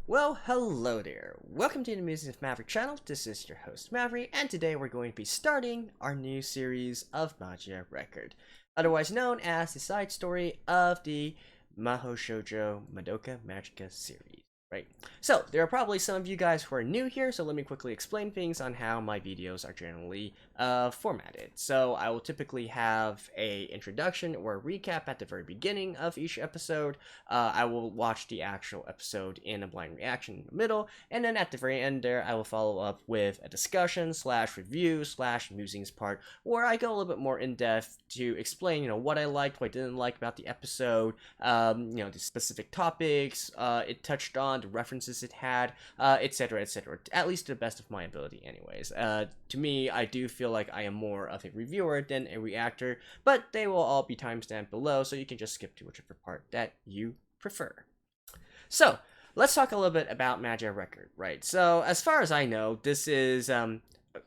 Well, hello there. Welcome to the Musings&Review channel. This is your host, Maverick, and today we're going to be starting our new series of Magia Record, otherwise known as the side story of the Maho Shoujo Madoka Magica series. Right. So, there are probably some of you guys who are new here, so let me quickly explain things on how my videos are generally formatted. So, I will typically have a introduction or a recap at the very beginning of each episode. I will watch the actual episode in a blind reaction in the middle, and then at the very end there, I will follow up with a discussion / review / musings part, where I go a little bit more in depth to explain, what I liked, what I didn't like about the episode, the specific topics it touched on, the references it had, etc., etc. At least to the best of my ability, anyways. To me, I do feel like I am more of a reviewer than a reactor, but they will all be timestamped below, so you can just skip to whichever part that you prefer. So, let's talk a little bit about Magia Record, right? So, as far as I know, this is,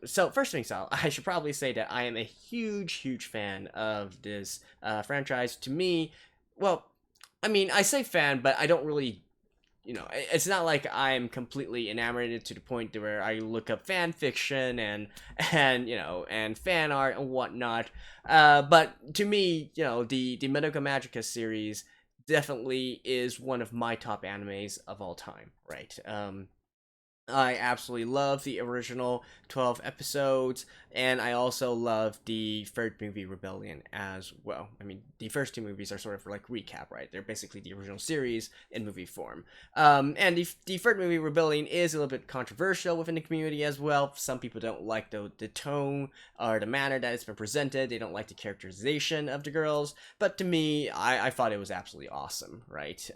so first things out, I should probably say that I am a huge fan of this franchise. To me, well, I mean, I say fan, but I don't really, it's not like I'm completely enamored to the point where I look up fan fiction and fan art and whatnot. But to me, the Madoka Magica series definitely is one of my top animes of all time, right? I absolutely love the original 12 episodes, and I also love the third movie, Rebellion, as well. I mean, the first two movies are sort of like recap, right? They're basically the original series in movie form. And the third movie, Rebellion, is a little bit controversial within the community as well. Some people don't like the tone or the manner that it's been presented. They don't like the characterization of the girls. But to me, I thought it was absolutely awesome, right?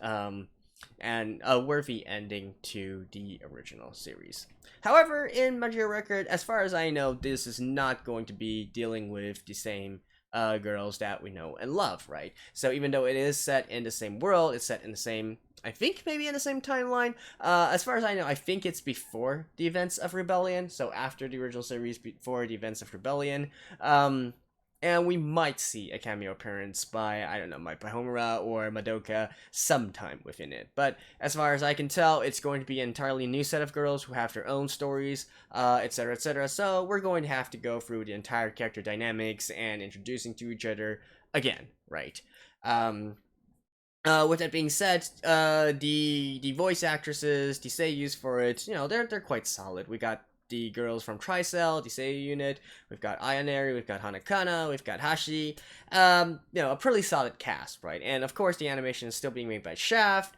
And a worthy ending to the original series. However, in Magia Record, as far as I know, this is not going to be dealing with the same girls that we know and love, right? So even though it is set in the same world, it's set in the same, I think maybe in the same timeline. As far as I know, I think it's before the events of Rebellion, so after the original series, before the events of Rebellion. And we might see a cameo appearance by, I don't know, by Homura or Madoka sometime within it. But as far as I can tell, it's going to be an entirely new set of girls who have their own stories, etc., etc. So we're going to have to go through the entire character dynamics and introducing to each other again, right? With that being said, the voice actresses, the seiyus for it, they're quite solid. We got the girls from Tricell, the Seiyu unit. We've got Ayaneri, we've got Hanakana, we've got Hashi. A pretty solid cast, right? And of course, the animation is still being made by Shaft,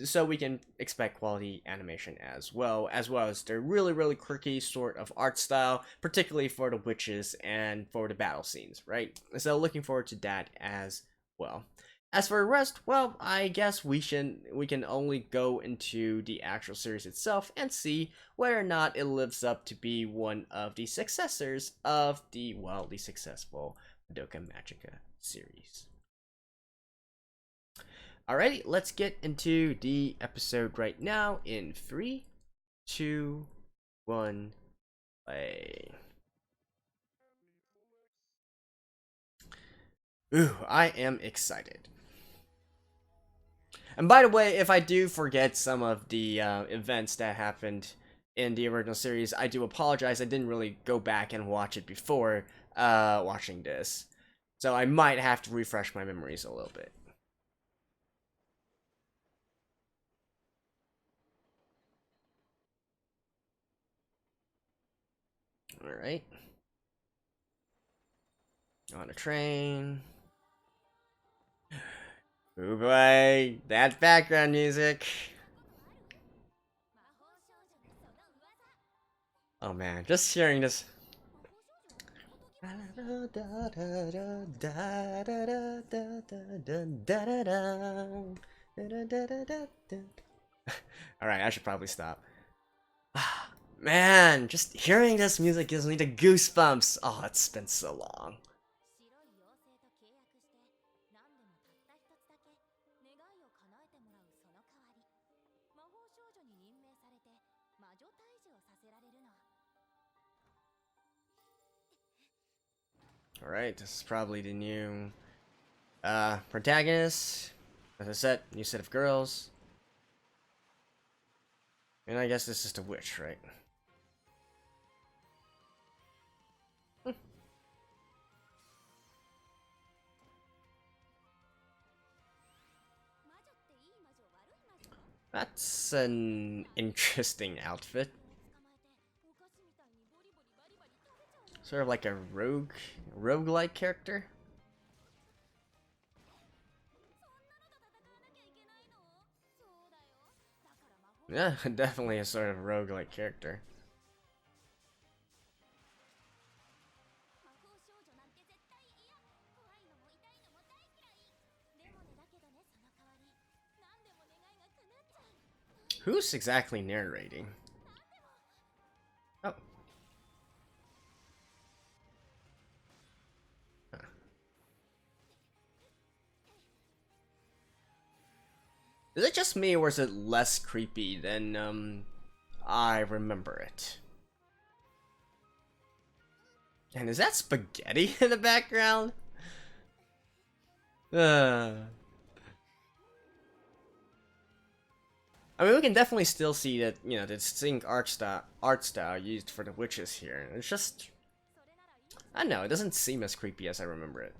so we can expect quality animation as well as their really quirky sort of art style, particularly for the witches and for the battle scenes, right? So looking forward to that as well. As for the rest, well, I guess we can only go into the actual series itself and see whether or not it lives up to be one of the successors of the wildly successful Madoka Magica series. Alrighty, let's get into the episode right now in 3, 2, 1, play. Ooh, I am excited. And by the way, if I do forget some of the events that happened in the original series, I do apologize. I didn't really go back and watch it before watching this. So I might have to refresh my memories a little bit. Alright. On a train. Ooh boy, that background music. Oh man, just hearing this. Alright, I should probably stop. Man, just hearing this music gives me the goosebumps. Oh, it's been so long. Alright, this is probably the new protagonist. As I said, new set of girls. And I guess this is the witch, right? That's an interesting outfit. Sort of like a roguelike character. Yeah, definitely a sort of roguelike character. Who's exactly narrating? Oh. Huh. Is it just me, or is it less creepy than, I remember it? And is that spaghetti in the background? I mean, we can definitely still see that, you know, the distinct art style used for the witches here. It's just, I don't know, it doesn't seem as creepy as I remember it.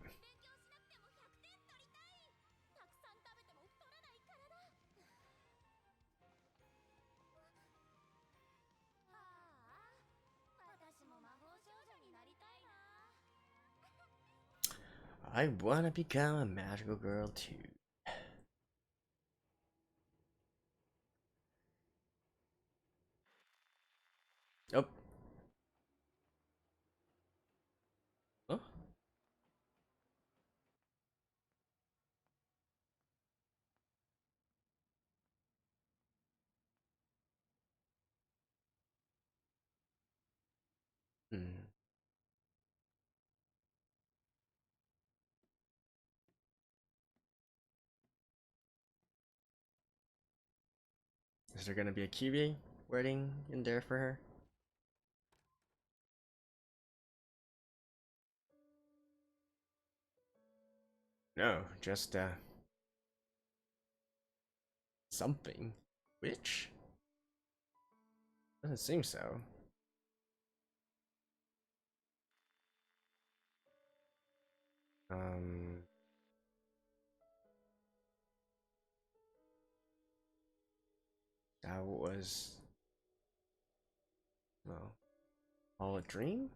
I wanna become a magical girl too. Oh. Oh. Hmm. Is there gonna be a Kyrie waiting in there for her? No, just, something. Which? Doesn't seem so. Um... That was... Well... All a dream?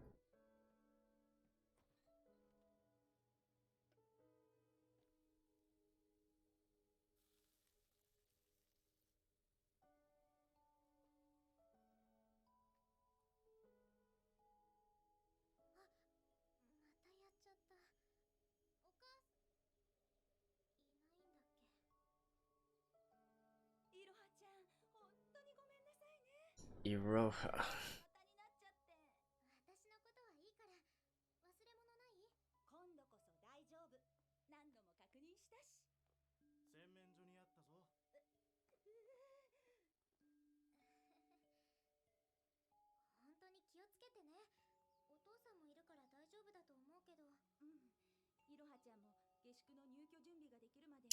Iroha.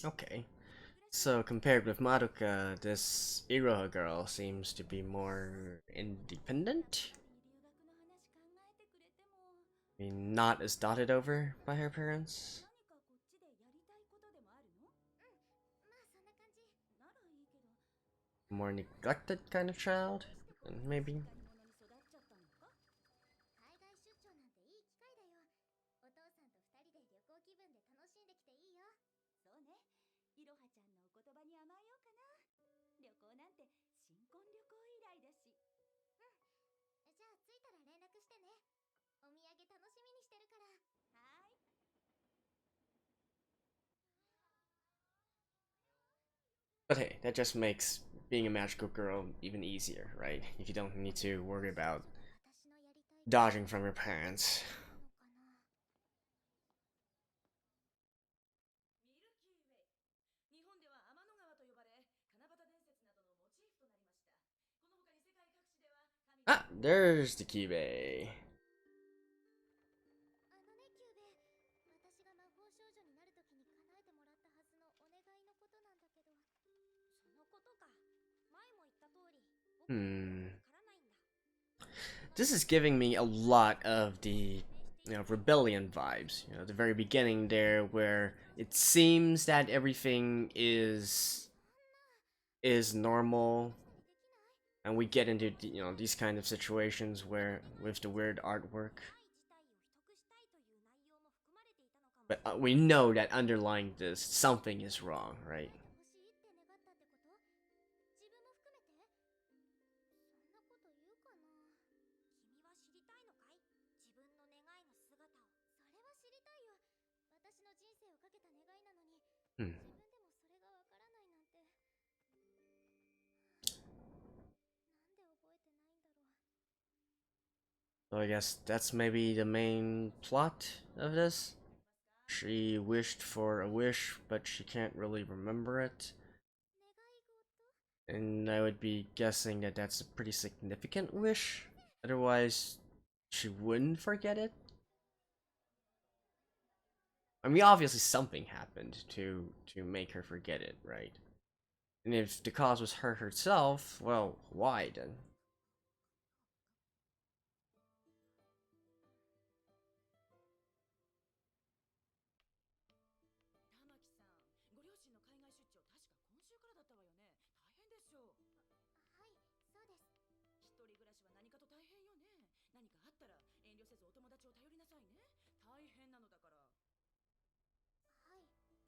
Okay. So compared with Madoka, this Iroha girl seems to be more independent? I mean, not as dotted over by her parents? More neglected kind of child? Maybe? But hey, that just makes being a magical girl even easier, right? If you don't need to worry about dodging from your parents. Ah, there's the Kibe. Hmm. This is giving me a lot of the rebellion vibes. The very beginning there, where it seems that everything is normal, and we get into these kind of situations where with the weird artwork. But we know that underlying this, something is wrong, right? Hmm. So I guess that's maybe the main plot of this. She wished for a wish, but she can't really remember it. And I would be guessing that that's a pretty significant wish. Otherwise, she wouldn't forget it. I mean, obviously something happened to make her forget it, right? And if the cause was her herself, well, why then?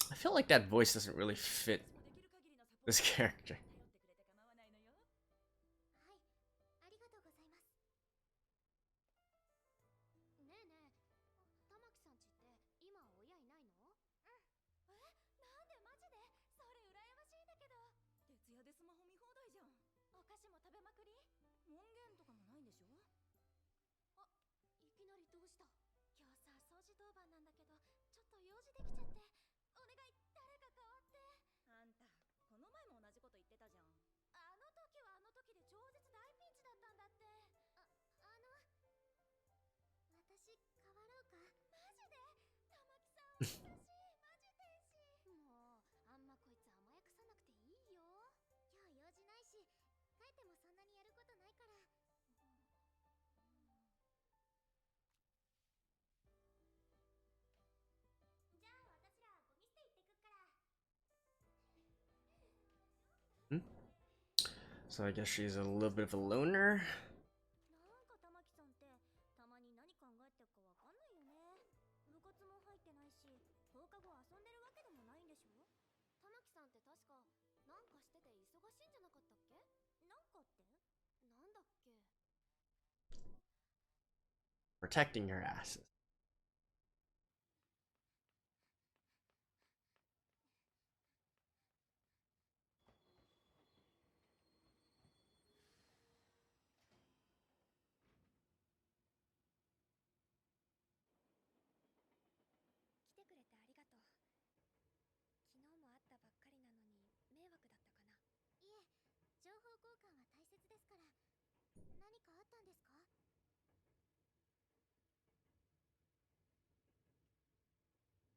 I feel like that voice doesn't really fit this character. Hmm? So I guess she's a little bit of a loner. Protecting her asses.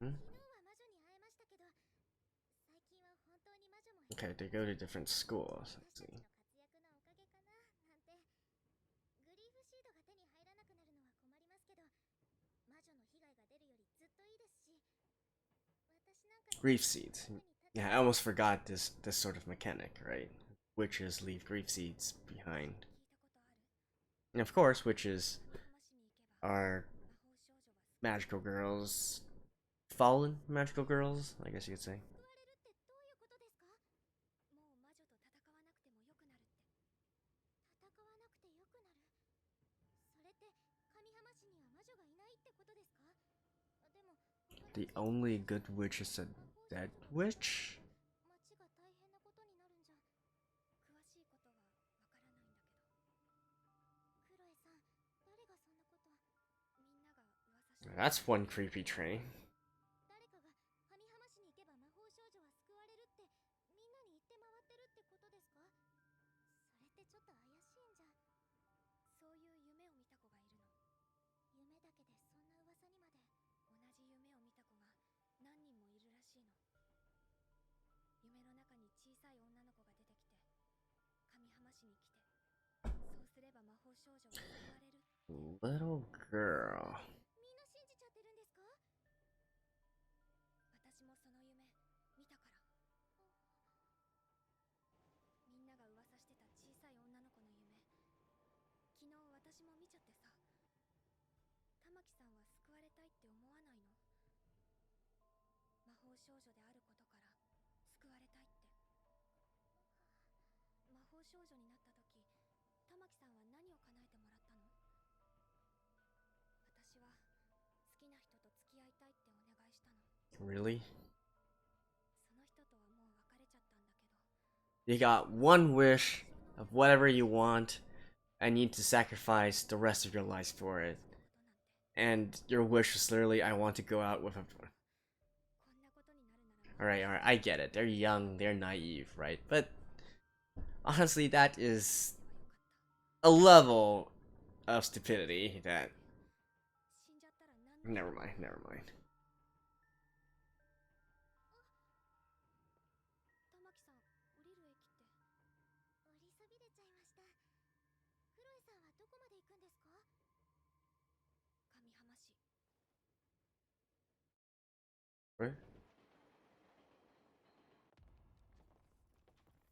Hmm? Okay, they go to different schools. Let's see. Grief seeds. Yeah, I almost forgot this sort of mechanic, right? Witches leave grief seeds behind. And of course, witches are magical girls. Fallen magical girls, I guess you could say. The only good witch is a dead witch? That's one creepy train. Little girl. ？Really? You got one wish of whatever you want, and you need to sacrifice the rest of your life for it. And your wish is literally, I want to go out with a... Alright, I get it. They're young, they're naive, right? But honestly, that is a level of stupidity that... Never mind, never mind. Where?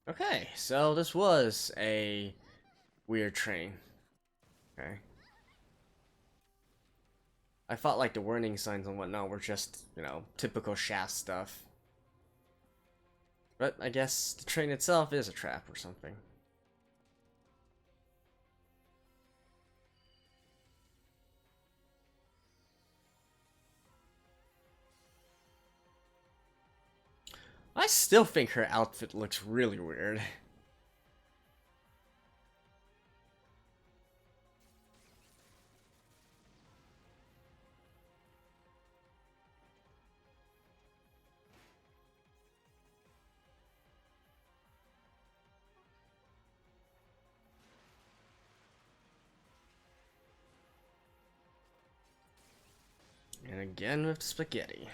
Okay, so this was a weird train. Okay. I thought like the warning signs and whatnot were just, you know, typical shaft stuff. But I guess the train itself is a trap or something. I still think her outfit looks really weird. And again with spaghetti.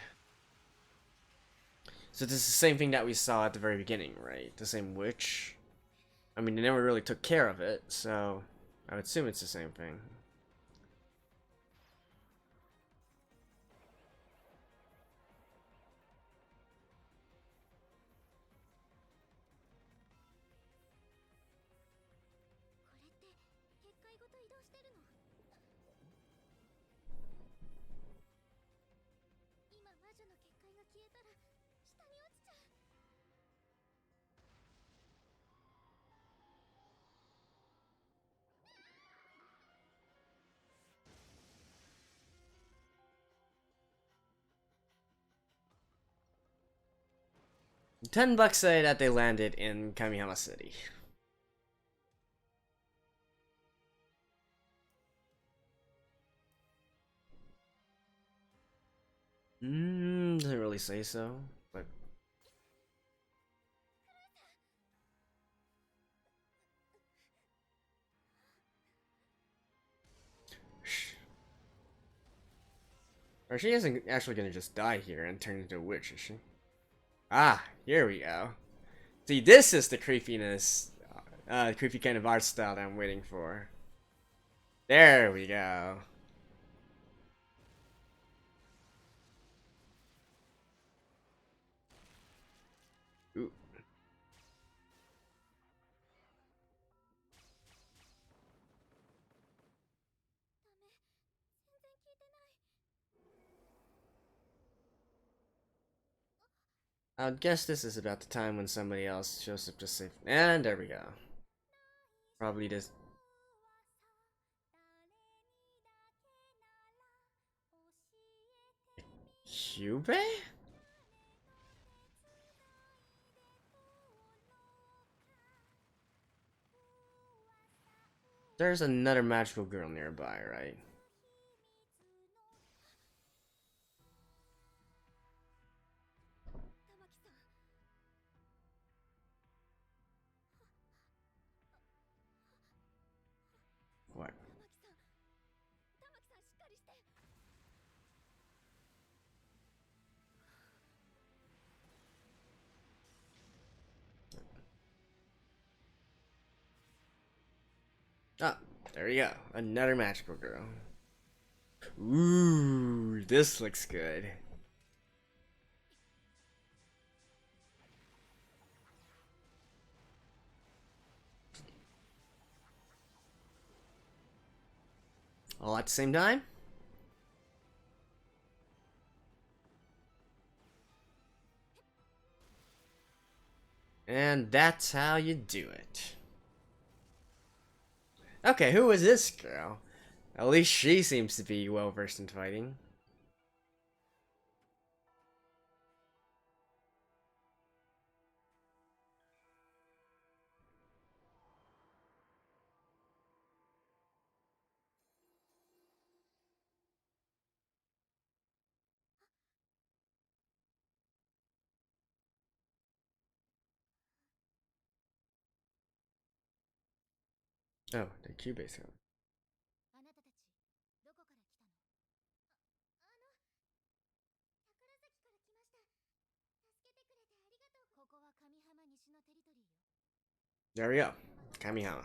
So this is the same thing that we saw at the very beginning, right? The same witch? I mean, they never really took care of it, so I would assume it's the same thing. $10 say that they landed in Kamihama City. Doesn't really say so, but or she isn't actually gonna just die here and turn into a witch, is she? Ah, here we go. See, this is the creepiness, creepy kind of art style that I'm waiting for. There we go. Ooh. I would guess this is about the time when somebody else shows up to save. And there we go. Probably this. Cube? There's another magical girl nearby, right? What? Ah, There we go. Another magical girl. Ooh, this looks good. All at the same time? And that's how you do it. Okay, who is this girl? At least she seems to be well versed in fighting. Oh, the Cubase home. There we go. Kamihama.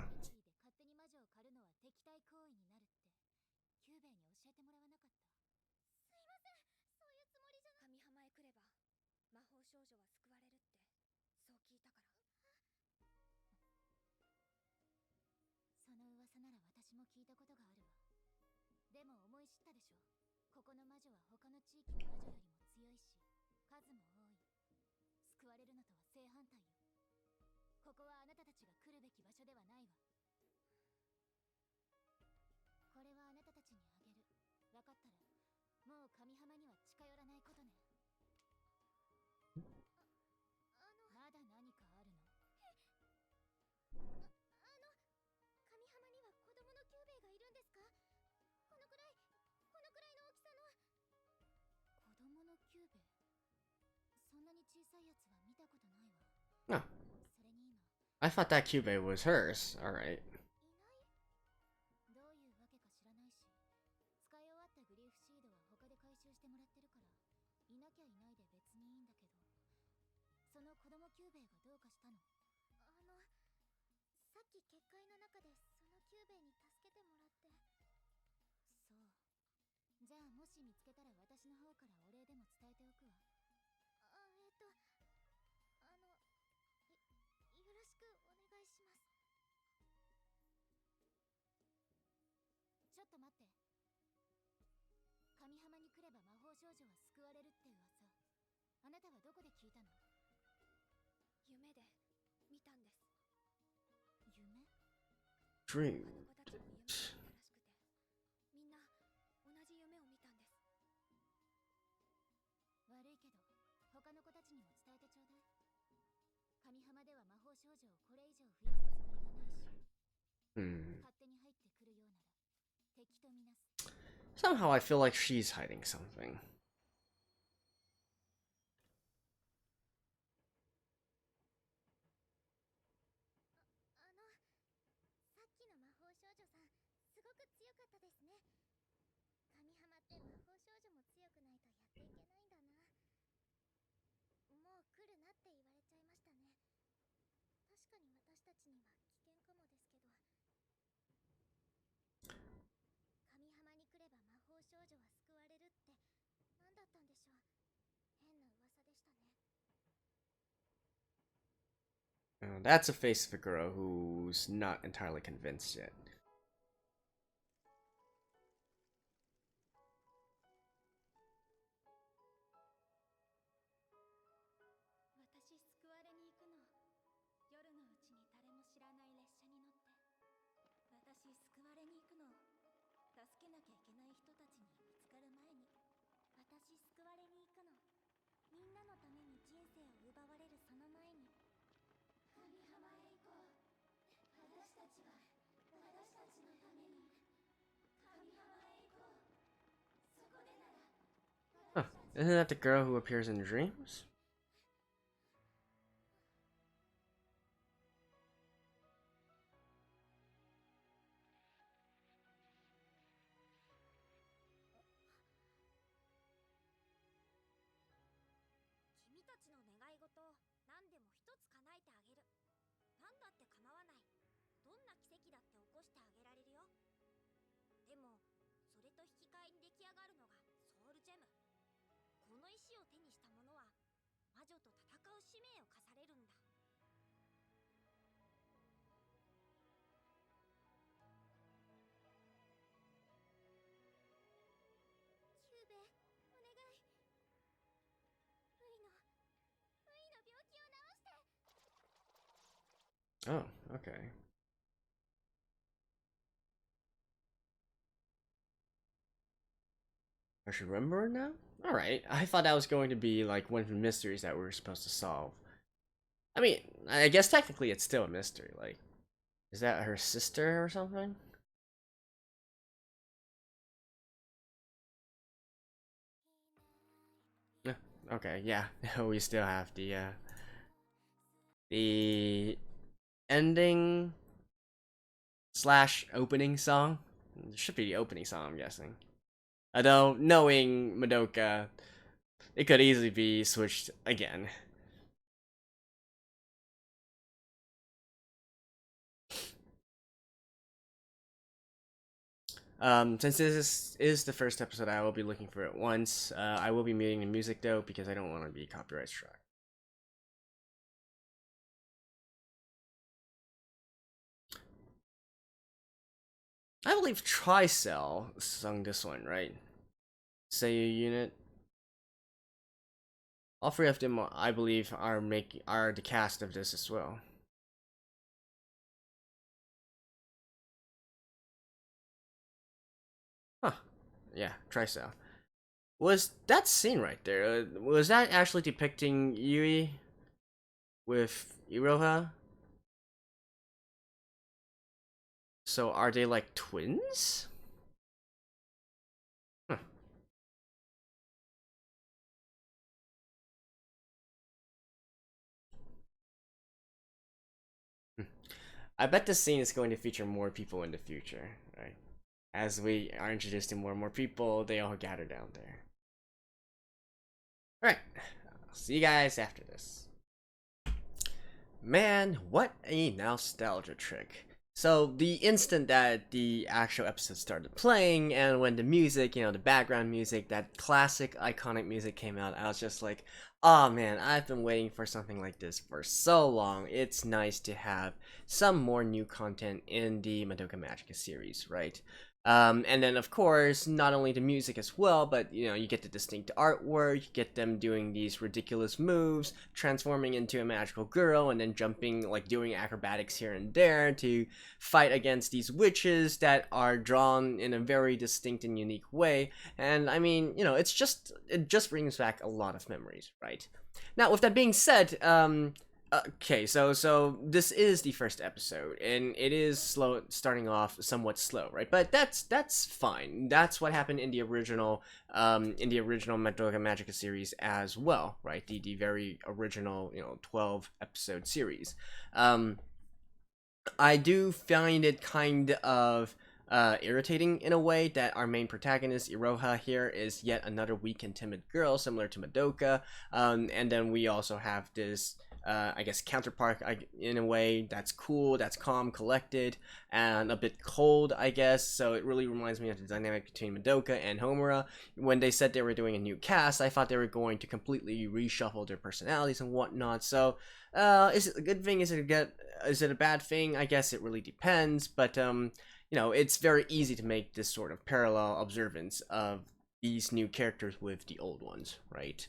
Oh. I thought that Cube was hers. Alright. Dream. Somehow I feel like she's hiding something. That's a face of a girl who's not entirely convinced yet. Huh. Isn't that the girl who appears in dreams? を手にした者は魔女と戦う使命を課されるんだ。キューベ、お願い。ウイの病気を治して。 Oh, okay. I should remember it now? Alright, I thought that was going to be like one of the mysteries that we were supposed to solve. I mean, I guess technically it's still a mystery, like, is that her sister or something? Okay, yeah, we still have the ending slash opening song. It should be the opening song, I'm guessing. Although, knowing Madoka, it could easily be switched again. Since this is the first episode, I will be looking for it once. I will be muting the music though, because I don't want to be copyright struck. I believe Tricell sung this one, right? Seiyu unit. All three of them, I believe, are the cast of this as well. Huh. Yeah, Tricell. Was that scene right there? Was that actually depicting Yui with Iroha? So are they like twins? Huh. I bet this scene is going to feature more people in the future, right? As we are introduced to more and more people, they all gather down there. Alright, I'll see you guys after this. Man, what a nostalgia trick. So the instant that the actual episode started playing, and when the music, the background music, that classic iconic music came out, I was just like, oh man, I've been waiting for something like this for so long. It's nice to have some more new content in the Madoka Magica series, right? And then of course, not only the music as well, but you get the distinct artwork, you get them doing these ridiculous moves, transforming into a magical girl, and then jumping, like doing acrobatics here and there to fight against these witches that are drawn in a very distinct and unique way. And I mean, it just brings back a lot of memories, right? Now, with that being said, okay, so this is the first episode, and it is starting off somewhat slow, right? But that's fine. That's what happened in the original Madoka Magica series as well, right? The very original 12 episode series. I do find it kind of irritating in a way that our main protagonist, Iroha, here is yet another weak and timid girl, similar to Madoka. And then we also have this, I guess, counterpart in a way that's cool, that's calm, collected, and a bit cold, I guess. So it really reminds me of the dynamic between Madoka and Homura. When they said they were doing a new cast, I thought they were going to completely reshuffle their personalities and whatnot. So is it a good thing? Is it a bad thing? I guess it really depends. But it's very easy to make this sort of parallel observance of these new characters with the old ones, right?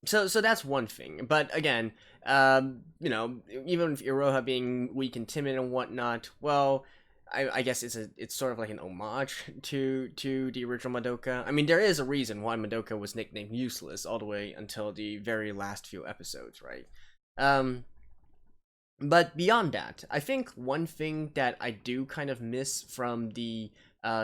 So that's one thing. But again, even if Iroha being weak and timid and whatnot, well, I guess it's sort of like an homage to the original Madoka. I mean, there is a reason why Madoka was nicknamed useless all the way until the very last few episodes, right? But beyond that, I think one thing that I do kind of miss from the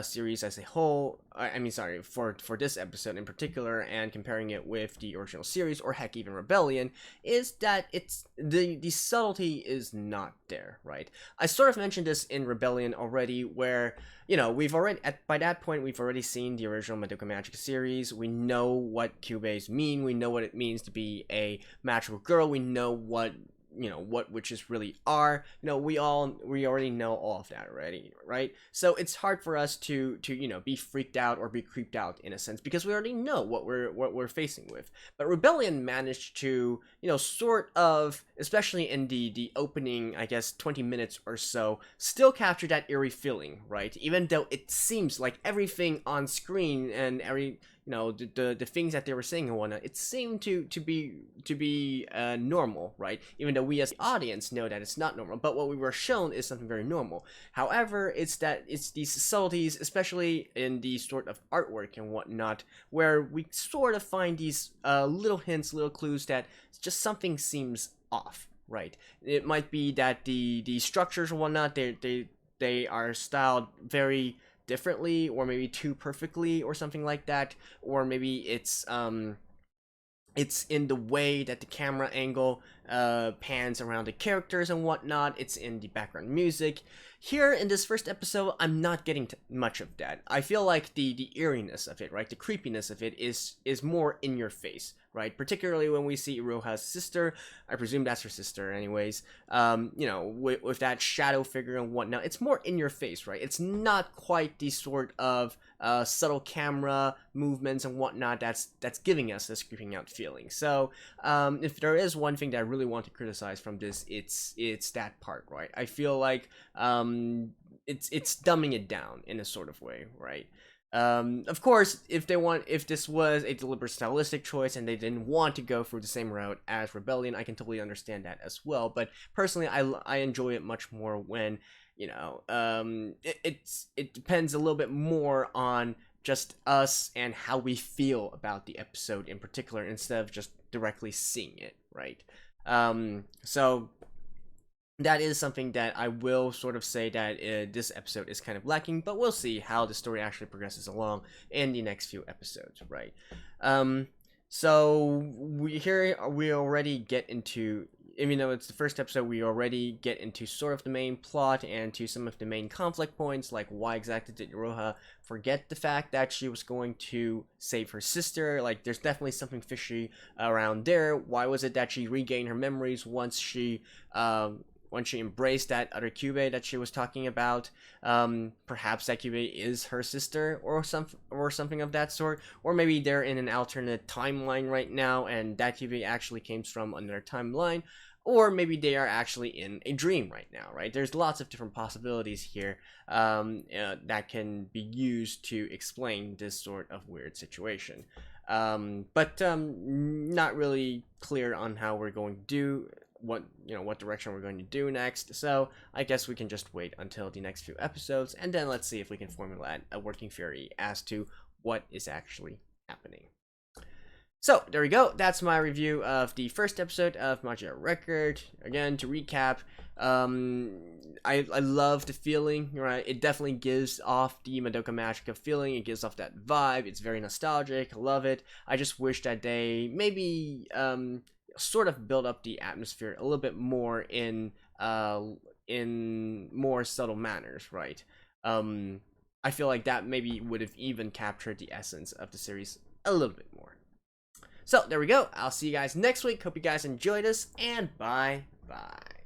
series as a whole, I mean, sorry, for this episode in particular, and comparing it with the original series, or heck, even Rebellion, is that it's the subtlety is not there, right? I sort of mentioned this in Rebellion already, where we've already by that point we've already seen the original Madoka Magica series. We know what Kyubeis mean. We know what it means to be a magical girl. We know what what witches really are. We already know all of that already, right? So it's hard for us to be freaked out or be creeped out in a sense, because we already know what we're facing with. But Rebellion managed to sort of, especially in the opening, I guess 20 minutes or so, still capture that eerie feeling, right? Even though it seems like everything on screen and every the things that they were saying and whatnot, it seemed to be normal, right? Even though we as the audience know that it's not normal, but what we were shown is something very normal. However, it's these subtleties, especially in the sort of artwork and whatnot, where we sort of find these little hints, little clues that just something seems off, right? It might be that the structures and whatnot, they are styled very differently, or maybe too perfectly, or something like that, or maybe it's in the way that the camera angle pans around the characters and whatnot. It's in the background music. Here in this first episode, I'm not getting much of that. I feel like the eeriness of it, right, the creepiness of it is more in your face, right? Particularly when we see Iroha's sister. I presume that's her sister anyways. With that shadow figure and whatnot, it's more in your face, right? It's not quite the sort of subtle camera movements and whatnot that's giving us this creeping out feeling. So if there is one thing that I really want to criticize from this, it's that part, right? I feel like it's dumbing it down in a sort of way, right? Of course, if this was a deliberate stylistic choice and they didn't want to go through the same route as Rebellion, I can totally understand that as well. But personally, I enjoy it much more when it depends a little bit more on just us and how we feel about the episode in particular, instead of just directly seeing it, right? So that is something that I will sort of say that this episode is kind of lacking, but we'll see how the story actually progresses along in the next few episodes, right? So we already get into, even though it's the first episode, we already get into sort of the main plot and to some of the main conflict points, like why exactly did Iroha forget the fact that she was going to save her sister? Like, there's definitely something fishy around there. Why was it that she regained her memories once she embraced that other Kyubey that she was talking about? Perhaps that Kyubey is her sister or something of that sort, or maybe they're in an alternate timeline right now and that Kyubey actually came from another timeline, or maybe they are actually in a dream right now, right? There's lots of different possibilities here that can be used to explain this sort of weird situation. But not really clear on how we're going to do what direction we're going to do next, so I guess we can just wait until the next few episodes, and then let's see if we can formulate a working theory as to what is actually happening. So there we go, that's my review of the first episode of Magia Record. Again, to recap, I love the feeling, right? It definitely gives off the Madoka Magica feeling. It gives off that vibe. It's very nostalgic. I love it. I just wish that they maybe sort of build up the atmosphere a little bit more in more subtle manners, right? I feel like that maybe would have even captured the essence of the series a little bit more. So there we go. I'll see you guys next week. Hope you guys enjoyed this, and bye bye.